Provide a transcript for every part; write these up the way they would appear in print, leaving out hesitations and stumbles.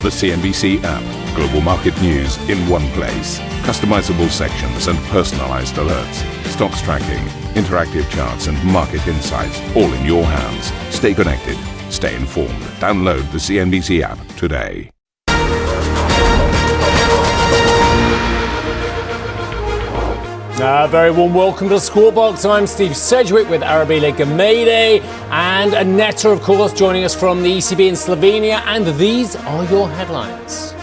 The CNBC app. Global market news in one place. Customizable sections and personalized alerts. Stocks tracking, interactive charts and market insights all in your hands. Stay connected. Stay informed. Download the CNBC app today. A very warm welcome to Squawk Box. I'm Steve Sedgwick with Arabile Gamede and Annetta, of course, joining us from the ECB in Slovenia. And these are your headlines.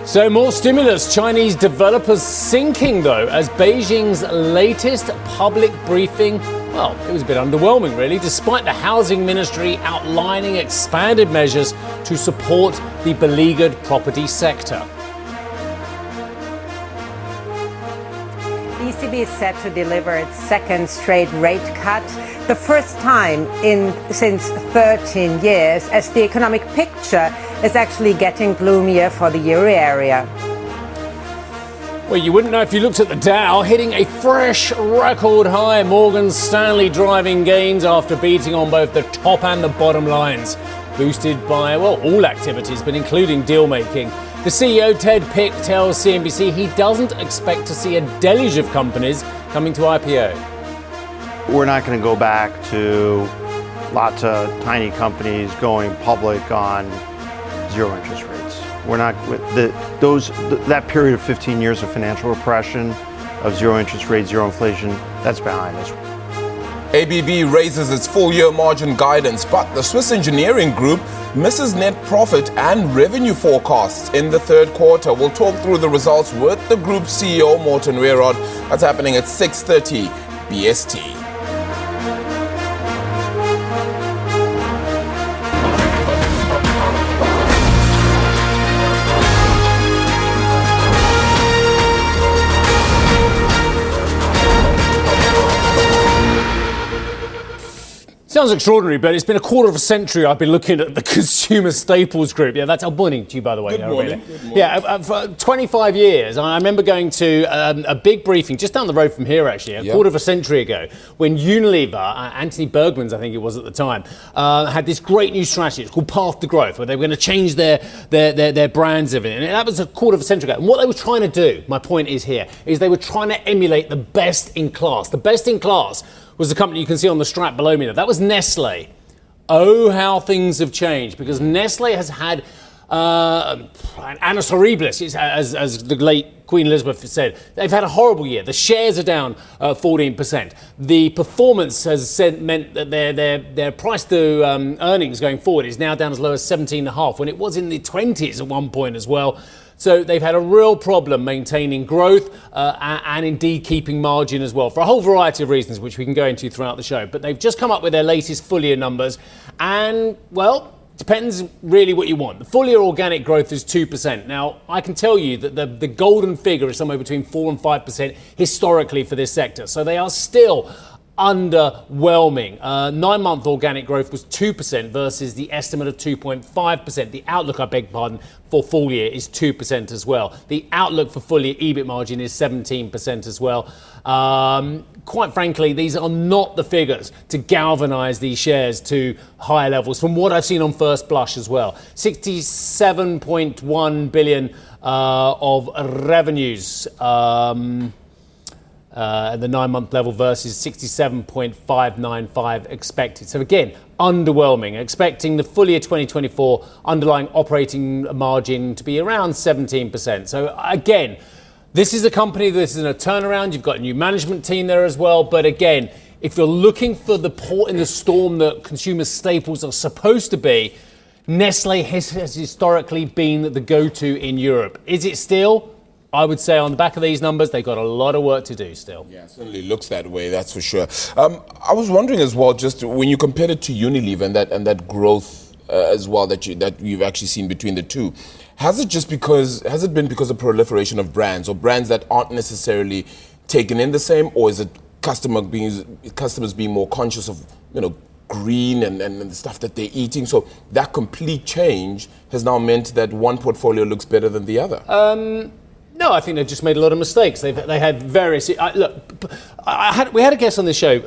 So more stimulus. Chinese developers sinking, though, as Beijing's latest public briefing, well, it was a bit underwhelming, really, despite the housing ministry outlining expanded measures to support the beleaguered property sector. The ECB is set to deliver its second straight rate cut, the first time since 13 years, as the economic picture is actually getting gloomier for the euro area. Well, you wouldn't know if you looked at the Dow, hitting a fresh record high. Morgan Stanley driving gains after beating on both the top and the bottom lines, boosted by, well, all activities, but including deal making. The CEO, Ted Pick, tells CNBC he doesn't expect to see a deluge of companies coming to IPO. We're not going to go back to lots of tiny companies going public on zero interest rates. We're not that period of 15 years of financial repression, of zero interest rates, zero inflation, that's behind us. ABB raises its full-year margin guidance, but the Swiss engineering group misses net profit and revenue forecasts in the third quarter. We'll talk through the results with the group CEO, Morten Weerod. That's happening at 6:30 BST. Sounds extraordinary, but it's been a quarter of a century I've been looking at the consumer staples group. Yeah, that's morning to you, by the way. Good morning. Good morning. Yeah, for 25 years. I remember going to a big briefing just down the road from here, actually, a quarter of a century ago, when Unilever, Anthony Bergman's, I think it was at the time, had this great new strategy. It's called Path to Growth, where they were going to change their brands of it. And that was a quarter of a century ago. And what they were trying to do, my point is here, is they were trying to emulate the best in class. The best in class was the company you can see on the strap below me there. That was Nestle. Oh, how things have changed, because Nestle has had an annus horribilis, as the late Queen Elizabeth said. They've had a horrible year. The shares are down 14%. The performance has meant that their price to earnings going forward is now down as low as 17.5, when it was in the 20s at one point as well. So they've had a real problem maintaining growth and indeed keeping margin as well, for a whole variety of reasons, which we can go into throughout the show. But they've just come up with their latest full year numbers. And, well, depends really what you want. The full year organic growth is 2%. Now, I can tell you that the golden figure is somewhere between 4 and 5% historically for this sector. So they are still underwhelming. 9-month organic growth was 2% versus the estimate of 2.5%. The outlook, I beg pardon, for full year is 2% as well. The outlook for full year EBIT margin is 17% as well. Quite frankly, these are not the figures to galvanise these shares to higher levels, from what I've seen on first blush as well. 67.1 billion of revenues. At the 9-month level versus 67.595 expected. So again, underwhelming. Expecting the full year 2024 underlying operating margin to be around 17%. So again, this is a company that is in a turnaround. You've got a new management team there as well. But again, if you're looking for the port in the storm that consumer staples are supposed to be, Nestle has historically been the go-to in Europe. Is it still? I would say on the back of these numbers, they've got a lot of work to do still. Yeah, it certainly looks that way, that's for sure. I was wondering as well, just when you compared it to Unilever and that growth as well that you've actually seen between the two, has it been because of proliferation of brands, or brands that aren't necessarily taken in the same, or is it customers being more conscious of green and the stuff that they're eating? So that complete change has now meant that one portfolio looks better than the other. No, I think they've just made a lot of mistakes. They had various. We had a guest on the show.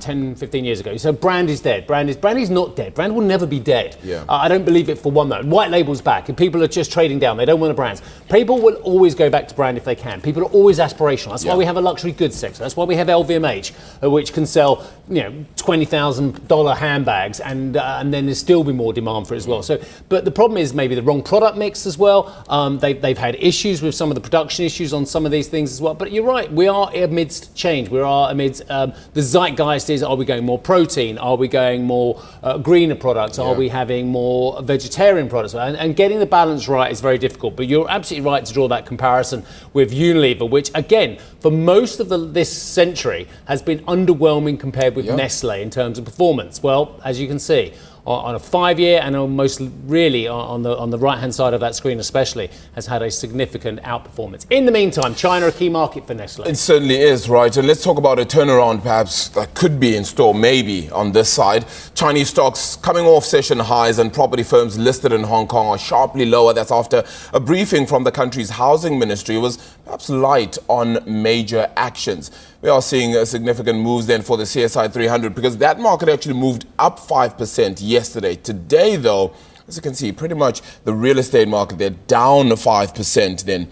10, 15 years ago. So brand is dead. Brand is not dead. Brand will never be dead. Yeah. I don't believe it for one moment. White label's back, and people are just trading down. They don't want the brands. People will always go back to brand if they can. People are always aspirational. That's why we have a luxury goods sector. That's why we have LVMH, which can sell, $20,000 handbags, and then there's still be more demand for it as well. So, but the problem is maybe the wrong product mix as well. They've had issues with some of the production issues on some of these things as well. But you're right, we are amidst change. We are amidst the zeitgeist is, are we going more protein? Are we going more greener products? Are we having more vegetarian products? And getting the balance right is very difficult. But you're absolutely right to draw that comparison with Unilever, which again, for most of this century has been underwhelming compared with Nestle in terms of performance. Well, as you can see, on a 5-year and almost really on the right-hand side of that screen especially, has had a significant outperformance. In the meantime, China a key market for Nestle. It certainly is, right? And let's talk about a turnaround perhaps that could be in store maybe on this side. Chinese stocks coming off session highs, and property firms listed in Hong Kong are sharply lower. That's after a briefing from the country's housing ministry was perhaps light on major actions. We are seeing significant moves then for the CSI 300 because that market actually moved up 5% yesterday. Today, though, as you can see, pretty much the real estate market, they're down 5% then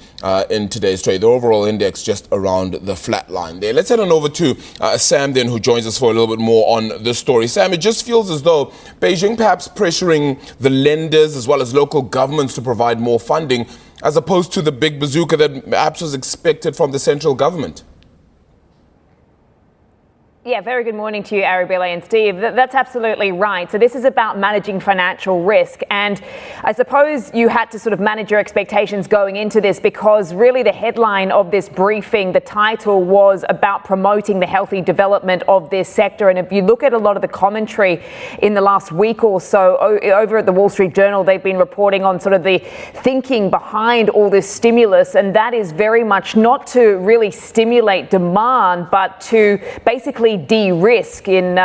in today's trade. The overall index just around the flat line there. Let's head on over to Sam then, who joins us for a little bit more on this story. Sam, it just feels as though Beijing perhaps pressuring the lenders as well as local governments to provide more funding as opposed to the big bazooka that perhaps was expected from the central government. Yeah, very good morning to you, Arabella and Steve. That's absolutely right. So this is about managing financial risk. And I suppose you had to sort of manage your expectations going into this because really the headline of this briefing, the title was about promoting the healthy development of this sector. And if you look at a lot of the commentary in the last week or so over at the Wall Street Journal, they've been reporting on sort of the thinking behind all this stimulus. And that is very much not to really stimulate demand, but to basically de-risk in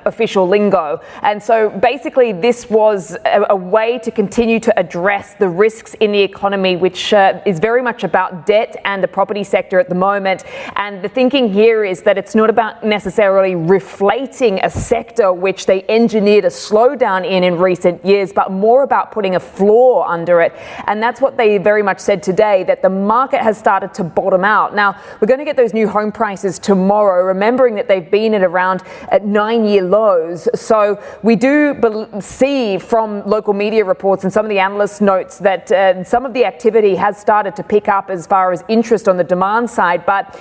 official lingo. And so basically this was a way to continue to address the risks in the economy, which is very much about debt and the property sector at the moment. And the thinking here is that it's not about necessarily reflating a sector which they engineered a slowdown in recent years, but more about putting a floor under it. And that's what they very much said today, that the market has started to bottom out. Now, we're going to get those new home prices tomorrow, remembering that they've been at around at 9-year lows. So we do see from local media reports and some of the analyst notes that some of the activity has started to pick up as far as interest on the demand side. But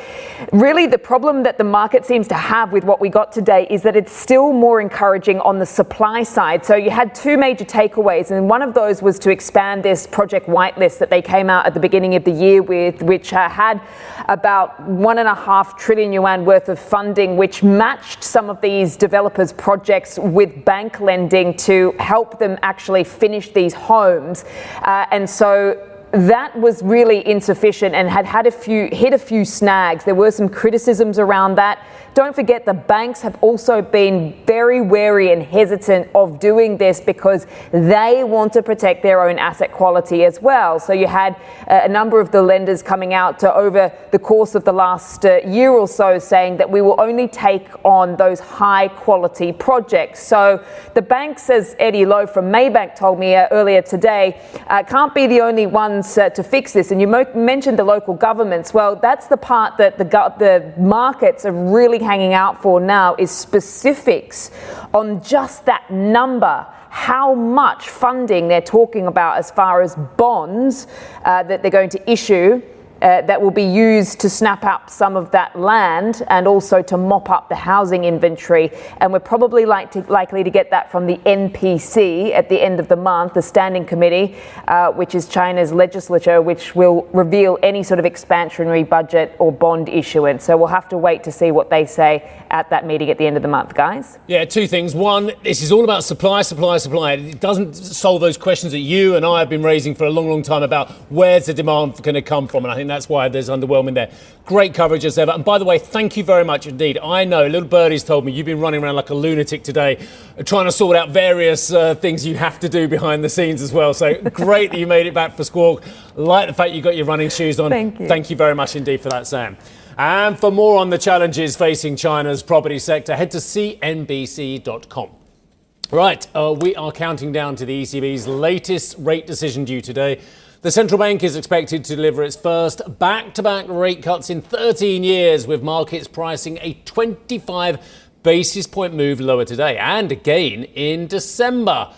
really the problem that the market seems to have with what we got today is that it's still more encouraging on the supply side. So you had two major takeaways, and one of those was to expand this project whitelist that they came out at the beginning of the year with, which had about 1.5 trillion yuan worth of funding, which matched some of these developers' projects with bank lending to help them actually finish these homes. And so that was really insufficient and hit a few snags. There were some criticisms around that. Don't forget, the banks have also been very wary and hesitant of doing this because they want to protect their own asset quality as well. So you had a number of the lenders coming out over the course of the last year or so saying that we will only take on those high quality projects. So the banks, as Eddie Lowe from Maybank told me earlier today, can't be the only ones to fix this. And you mentioned the local governments. Well, that's the part that the markets are really hanging out for now, is specifics on just that number, how much funding they're talking about as far as bonds that they're going to issue that will be used to snap up some of that land and also to mop up the housing inventory. And we're probably likely to get that from the NPC at the end of the month, the Standing Committee, which is China's legislature, which will reveal any sort of expansionary budget or bond issuance. So we'll have to wait to see what they say at that meeting at the end of the month, guys. Yeah, two things. One, this is all about supply. It doesn't solve those questions that you and I have been raising for a long, long time about where's the demand going to come from. And I think that's why there's underwhelming there. Great coverage as ever. And by the way, thank you very much indeed. I know little birdie's told me you've been running around like a lunatic today, trying to sort out various things you have to do behind the scenes as well. So great that you made it back for Squawk. Like the fact you got your running shoes on. Thank you. Thank you very much indeed for that, Sam. And for more on the challenges facing China's property sector, head to CNBC.com. Right, we are counting down to the ECB's latest rate decision due today. The central bank is expected to deliver its first back-to-back rate cuts in 13 years, with markets pricing a 25 basis point move lower today and again in December.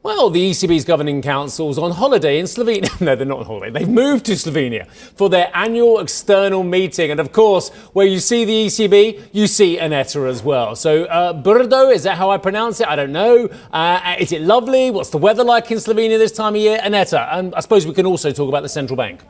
Well, the ECB's governing council's on holiday in Slovenia. No, they're not on holiday. They've moved to Slovenia for their annual external meeting. And of course, where you see the ECB, you see Aneta as well. So, Brdo, is that how I pronounce it? I don't know. Is it lovely? What's the weather like in Slovenia this time of year? Aneta, and I suppose we can also talk about the central bank.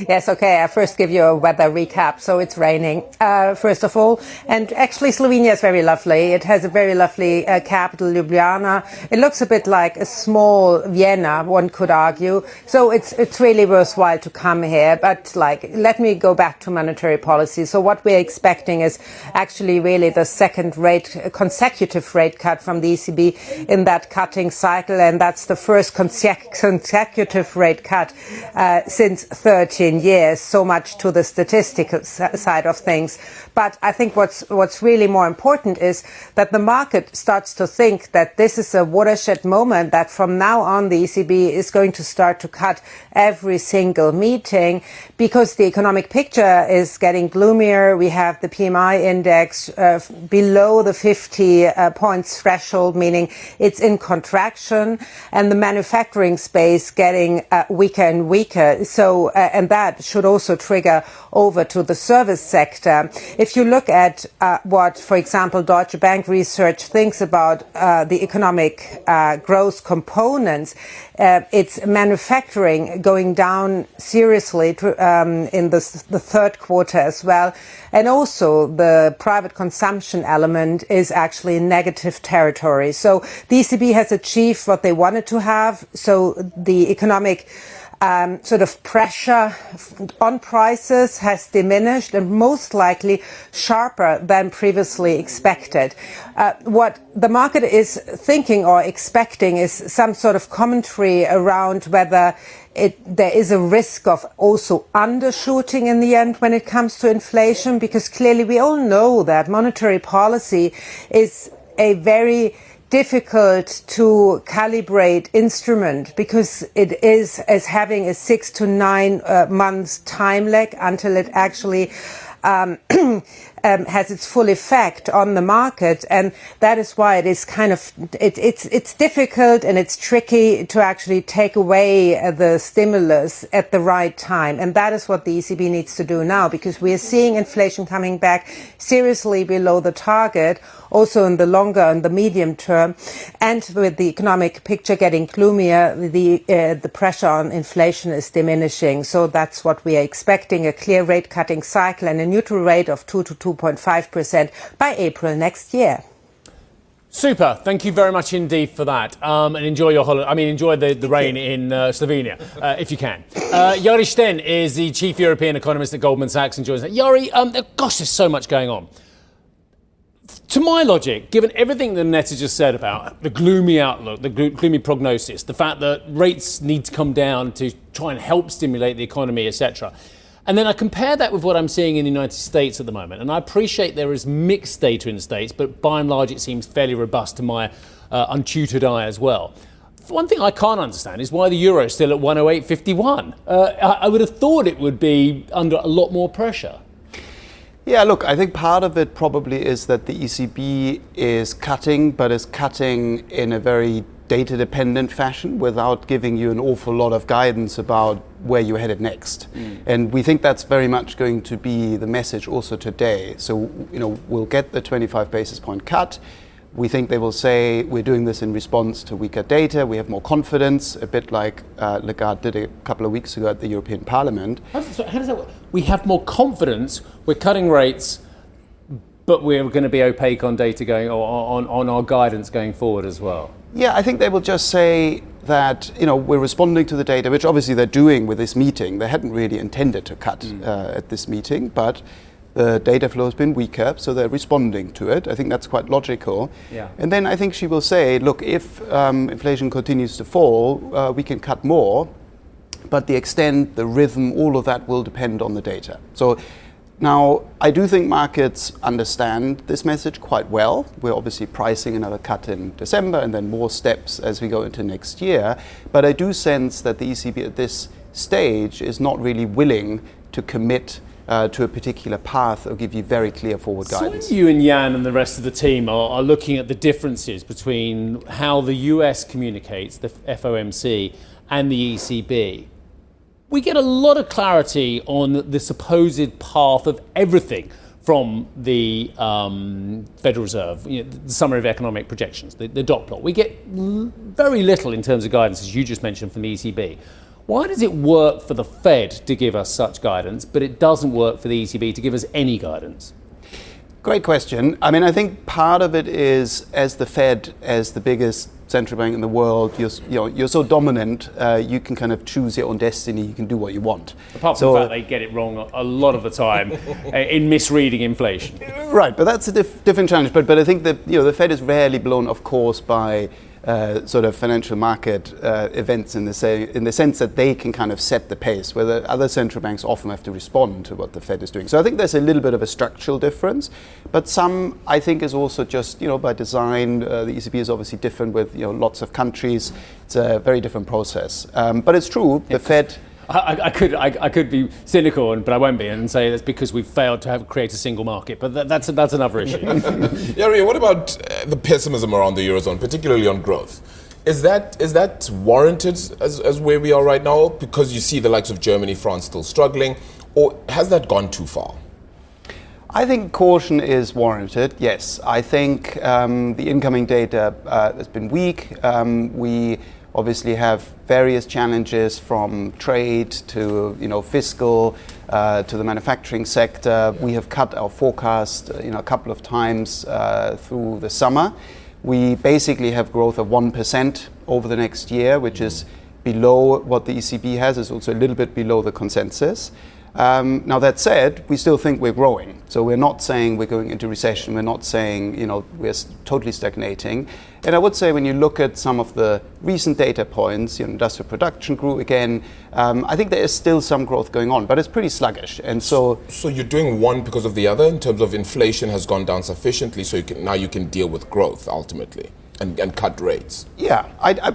Yes, okay. I first give you a weather recap. So it's raining, first of all. And actually, Slovenia is very lovely. It has a very lovely capital, Ljubljana. It looks a bit like a small Vienna, one could argue. So it's really worthwhile to come here. But let me go back to monetary policy. So what we're expecting is actually really the second consecutive rate cut from the ECB in that cutting cycle. And that's the first consecutive rate cut since 13 years, so much to the statistical side of things. But I think what's really more important is that the market starts to think that this is a watershed moment, that from now on the ECB is going to start to cut every single meeting because the economic picture is getting gloomier. We have the PMI index below the 50 points threshold, meaning it's in contraction, and the manufacturing space getting weaker and weaker. So, and that should also trigger over to the service sector. If you look at what, for example, Deutsche Bank research thinks about the economic growth components, it's manufacturing going down seriously in the third quarter as well. And also the private consumption element is actually in negative territory. So the ECB has achieved what they wanted to have. So the economic sort of pressure on prices has diminished, and most likely sharper than previously expected. What the market is thinking or expecting is some sort of commentary around whether there is a risk of also undershooting in the end when it comes to inflation, because clearly we all know that monetary policy is a very difficult to calibrate instrument, because it is as having a 6 to 9 months time lag until it actually has its full effect on the market. And that is why it is kind of, it's difficult and it's tricky to actually take away the stimulus at the right time. And that is what the ECB needs to do now, because we are seeing inflation coming back seriously below the target, also in the longer and the medium term. And with the economic picture getting gloomier, the pressure on inflation is diminishing. So that's what we are expecting, a clear rate cutting cycle and a neutral rate of 2 to 2.5% by April next year. Super. Thank you very much indeed for that. And enjoy your holiday. I mean, enjoy the rain in Slovenia, if you can. Yari Sten is the chief European economist at Goldman Sachs and joins us. Yari, gosh, there's so much going on. To my logic, given everything that Netta just said about the gloomy outlook, the gloomy prognosis, the fact that rates need to come down to try and help stimulate the economy, etc., and then I compare that with what I'm seeing in the United States at the moment, and I appreciate there is mixed data in the States, but by and large it seems fairly robust to my untutored eye as well. One thing I can't understand is why the euro is still at 108.51. I would have thought it would be under a lot more pressure. Yeah, look, I think part of it probably is that the ECB is cutting, but is cutting in a very data-dependent fashion without giving you an awful lot of guidance about where you're headed next. And we think that's very much going to be the message also today. So, we'll get the 25 basis point cut. We think they will say we're doing this in response to weaker data. We have more confidence, a bit like Lagarde did a couple of weeks ago at the European Parliament. How does that work? We have more confidence, we're cutting rates, but we're going to be opaque on data going, or on our guidance going forward as well. Yeah, I think they will just say that, we're responding to the data, which obviously they're doing with this meeting. They hadn't really intended to cut at this meeting, but the data flow has been weaker, so they're responding to it. I think that's quite logical. Yeah. And then I think she will say, look, if inflation continues to fall, we can cut more. But the extent, the rhythm, all of that will depend on the data. So now, I do think markets understand this message quite well. We're obviously pricing another cut in December and then more steps as we go into next year. But I do sense that the ECB at this stage is not really willing to commit to a particular path or give you very clear forward guidance. So you and Jan and the rest of the team are looking at the differences between how the US communicates, the FOMC, and the ECB. We get a lot of clarity on the supposed path of everything from the Federal Reserve, the summary of economic projections, the dot plot. We get very little in terms of guidance, as you just mentioned, from the ECB. Why does it work for the Fed to give us such guidance, but it doesn't work for the ECB to give us any guidance? Great question. I mean, I think part of it is, as the Fed, as the biggest central bank in the world, you're so dominant, you can kind of choose your own destiny, you can do what you want. Apart from the fact they get it wrong a lot of the time in misreading inflation. Right, but that's a different challenge. But I think that the Fed is rarely blown off course by sort of financial market events in the sense that they can kind of set the pace, where the other central banks often have to respond to what the Fed is doing. So I think there's a little bit of a structural difference, but some I think is also just by design. The ECB is obviously different with lots of countries. It's a very different process. But it's true, the Fed. I could be cynical, but I won't be, and say that's because we've failed to create a single market. But that's another issue. Yari, what about the pessimism around the Eurozone, particularly on growth? Is that warranted as where we are right now, because you see the likes of Germany, France still struggling, or has that gone too far? I think caution is warranted, yes. I think the incoming data has been weak. We obviously have various challenges, from trade to fiscal to the manufacturing sector. We have cut our forecast a couple of times through the summer. We basically have growth of 1% over the next year, which is below what the ECB has. It's also a little bit below the consensus. Now that said, we still think we're growing. So we're not saying we're going into recession. We're not saying we're totally stagnating. And I would say when you look at some of the recent data points, industrial production grew again. I think there is still some growth going on, but it's pretty sluggish. And so you're doing one because of the other, in terms of inflation has gone down sufficiently, so now you can deal with growth ultimately. And cut rates. Yeah,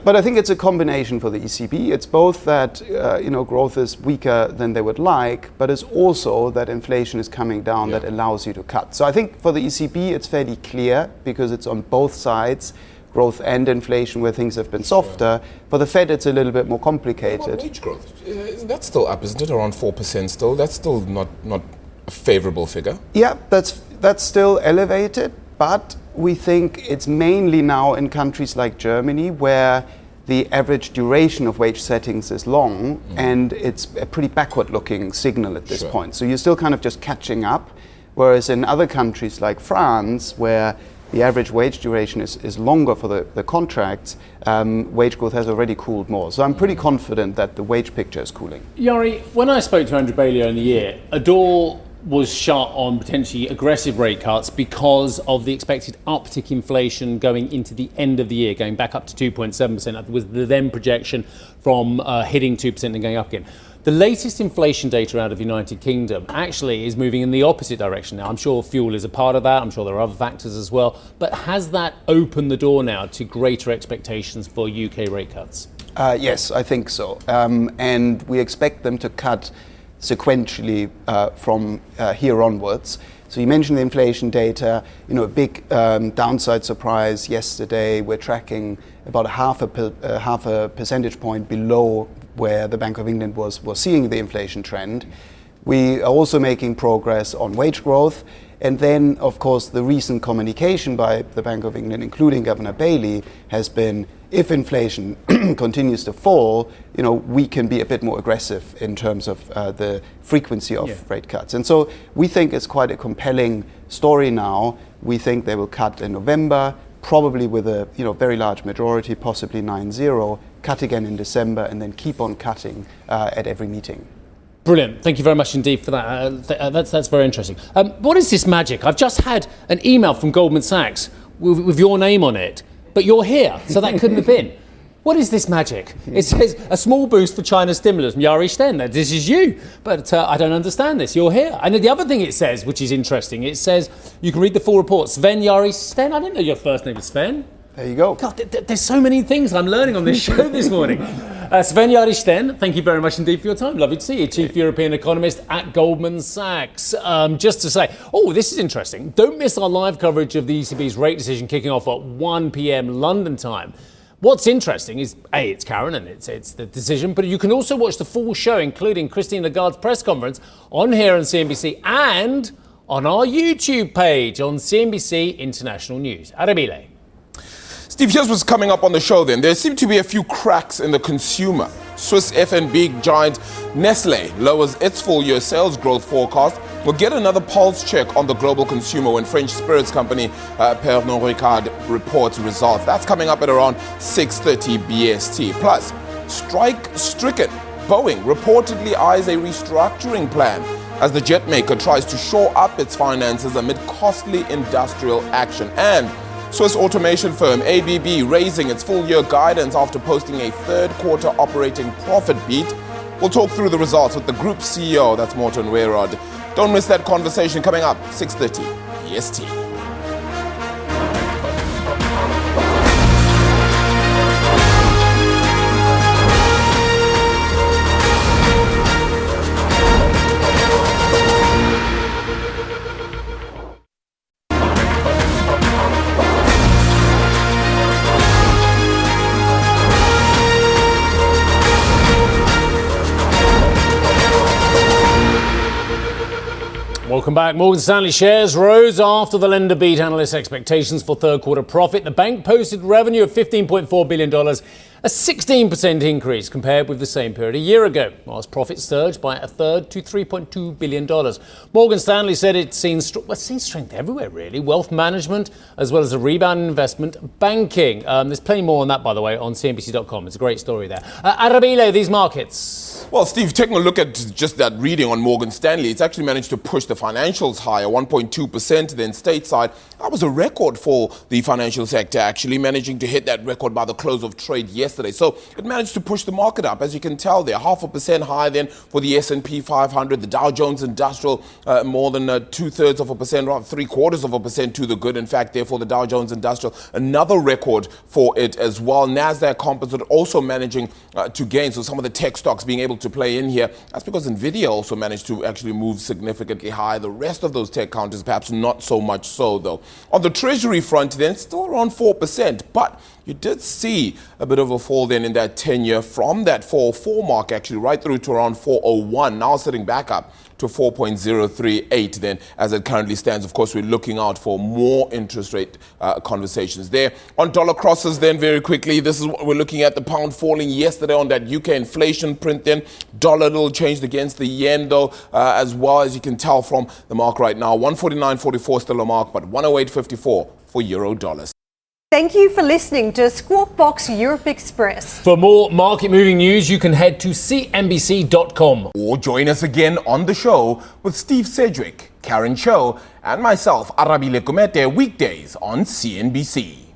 but I think it's a combination for the ECB. It's both that growth is weaker than they would like, but it's also that inflation is coming down that allows you to cut. So I think for the ECB it's fairly clear, because it's on both sides, growth and inflation, where things have been softer. For the Fed it's a little bit more complicated. What about wage growth? That's still up, isn't it? Around 4% still. That's still not a favourable figure. Yeah, that's still elevated, but we think it's mainly now in countries like Germany, where the average duration of wage settings is long, and it's a pretty backward-looking signal at this point. So you're still kind of just catching up, whereas in other countries like France, where the average wage duration is longer for the contracts, wage growth has already cooled more. So I'm pretty confident that the wage picture is cooling. Yari, when I spoke to Andrew Bailey in the year, a door was shut on potentially aggressive rate cuts because of the expected uptick inflation going into the end of the year, going back up to 2.7%. That was the then projection from hitting 2% and going up again. The latest inflation data out of the United Kingdom actually is moving in the opposite direction now. I'm sure fuel is a part of that. I'm sure there are other factors as well. But has that opened the door now to greater expectations for UK rate cuts? Yes, I think so. And we expect them to cut sequentially from here onwards. So you mentioned the inflation data, a big downside surprise yesterday. We're tracking about half a percentage point below where the Bank of England was seeing the inflation trend. We are also making progress on wage growth. And then, of course, the recent communication by the Bank of England, including Governor Bailey, has been, if inflation continues to fall, we can be a bit more aggressive in terms of the frequency of rate cuts. And so we think it's quite a compelling story now. We think they will cut in November, probably with a very large majority, possibly 9-0, cut again in December, and then keep on cutting at every meeting. Brilliant. Thank you very much indeed for that. That's very interesting. What is this magic? I've just had an email from Goldman Sachs with your name on it, but you're here, so that couldn't have been. What is this magic? It says a small boost for China's stimulus. Yari Sten, this is you. But I don't understand this. You're here. And the other thing it says, which is interesting, it says you can read the full report. Sven Yari Sten. I didn't know your first name was Sven. There you go. God, there's so many things I'm learning on this show this morning. Sven Yari Sten, thank you very much indeed for your time. Lovely to see you. Chief European Economist at Goldman Sachs. Just to say, this is interesting. Don't miss our live coverage of the ECB's rate decision kicking off at 1 p.m. London time. What's interesting is, A, it's Karen and it's the decision, but you can also watch the full show, including Christine Lagarde's press conference, on here on CNBC and on our YouTube page on CNBC International News. Arabile. Steve, here's what's coming up on the show then. There seem to be a few cracks in the consumer. Swiss F&B giant Nestlé lowers its full-year sales growth forecast. We'll get another pulse check on the global consumer when French spirits company Pernod Ricard reports results. That's coming up at around 6:30 BST. Plus, strike-stricken Boeing reportedly eyes a restructuring plan as the jet maker tries to shore up its finances amid costly industrial action. And Swiss automation firm ABB raising its full-year guidance after posting a third-quarter operating profit beat. We'll talk through the results with the group CEO, that's Morten Weirod. Don't miss that conversation coming up, 6:30 EST. Welcome back. Morgan Stanley shares rose after the lender beat analysts' expectations for third quarter profit. The bank posted revenue of $15.4 billion, a 16% increase compared with the same period a year ago, whilst profits surged by a third to $3.2 billion. Morgan Stanley said it's seen strength everywhere, really. Wealth management, as well as a rebound in investment banking. There's plenty more on that, by the way, on CNBC.com. It's a great story there. Arabile, these markets. Well, Steve, taking a look at just that reading on Morgan Stanley, it's actually managed to push the financials higher, 1.2%. Then stateside, that was a record for the financial sector, actually managing to hit that record by the close of trade yesterday. So it managed to push the market up, as you can tell there, 0.5% higher than for the S&P 500, the Dow Jones Industrial, more than 2/3%, around 0.75% to the good. In fact, therefore, the Dow Jones Industrial, another record for it as well. NASDAQ Composite also managing to gain. So some of the tech stocks being able to play in here. That's because Nvidia also managed to actually move significantly higher. The rest of those tech counters perhaps not so much so, though. On the Treasury front, then, still around 4%, but you did see a bit of a fall then in that 10-year from that 4.04 mark, actually, right through to around 4.01, now sitting back up to 4.038 then as it currently stands. Of course, we're looking out for more interest rate conversations there. On dollar crosses then, very quickly, this is what we're looking at. The pound falling yesterday on that UK inflation print then. Dollar a little changed against the yen though, as well as you can tell from the mark right now. 149.44 still a mark, but 108.54 for euro dollars. Thank you for listening to Squawk Box Europe Express. For more market-moving news, you can head to CNBC.com. Or join us again on the show with Steve Sedgwick, Karen Cho, and myself, Arabile Kumete, weekdays on CNBC.